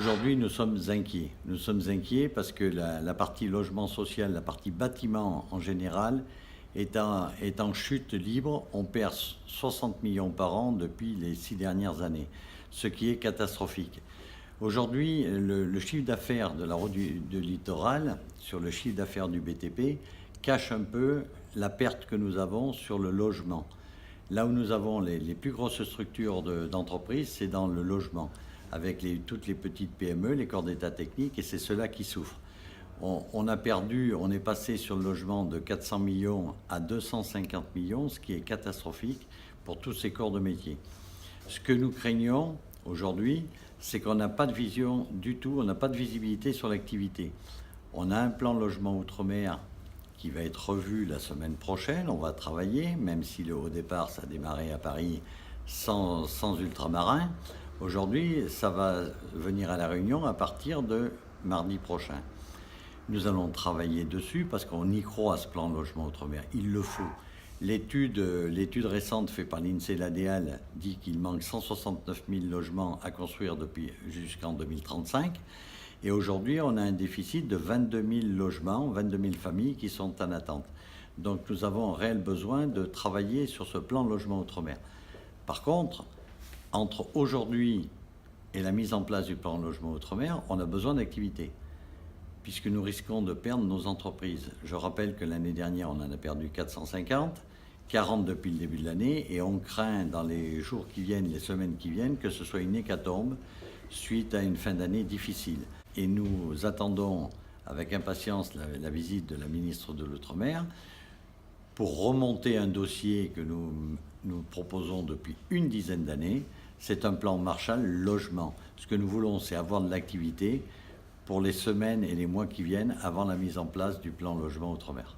Aujourd'hui, nous sommes inquiets. Nous sommes inquiets parce que la partie logement social, la partie bâtiment en général, est en chute libre. On perd 60 millions par an depuis les 6 dernières années, ce qui est catastrophique. Aujourd'hui, le chiffre d'affaires de la route de littoral sur le chiffre d'affaires du BTP cache un peu la perte que nous avons sur le logement. Là où nous avons les plus grosses structures d'entreprise, c'est dans le logement, avec toutes les petites PME, les corps d'état technique, et c'est ceux-là qui souffrent. On est passé sur le logement de 400 millions à 250 millions, ce qui est catastrophique pour tous ces corps de métier. Ce que nous craignons aujourd'hui, c'est qu'on n'a pas de vision du tout, on n'a pas de visibilité sur l'activité. On a un plan logement outre-mer qui va être revu la semaine prochaine. On va travailler, même si au départ ça a démarré à Paris sans ultramarins. Aujourd'hui, ça va venir à La Réunion à partir de mardi prochain. Nous allons travailler dessus parce qu'on y croit à ce plan logement outre-mer. Il le faut. L'étude récente faite par l'INSEE et l'ADEAL dit qu'il manque 169 000 logements à construire jusqu'en 2035. Et aujourd'hui, on a un déficit de 22 000 logements, 22 000 familles qui sont en attente. Donc nous avons un réel besoin de travailler sur ce plan logement outre-mer. Par contre, entre aujourd'hui et la mise en place du plan logement outre-mer, on a besoin d'activité, puisque nous risquons de perdre nos entreprises. Je rappelle que l'année dernière, on en a perdu 450, 40 depuis le début de l'année, et on craint dans les jours qui viennent, les semaines qui viennent, que ce soit une hécatombe suite à une fin d'année difficile. Et nous attendons avec impatience la visite de la ministre de l'Outre-mer pour remonter un dossier que nous proposons depuis une dizaine d'années. C'est un plan Marshall logement. Ce que nous voulons, c'est avoir de l'activité pour les semaines et les mois qui viennent avant la mise en place du plan logement outre-mer.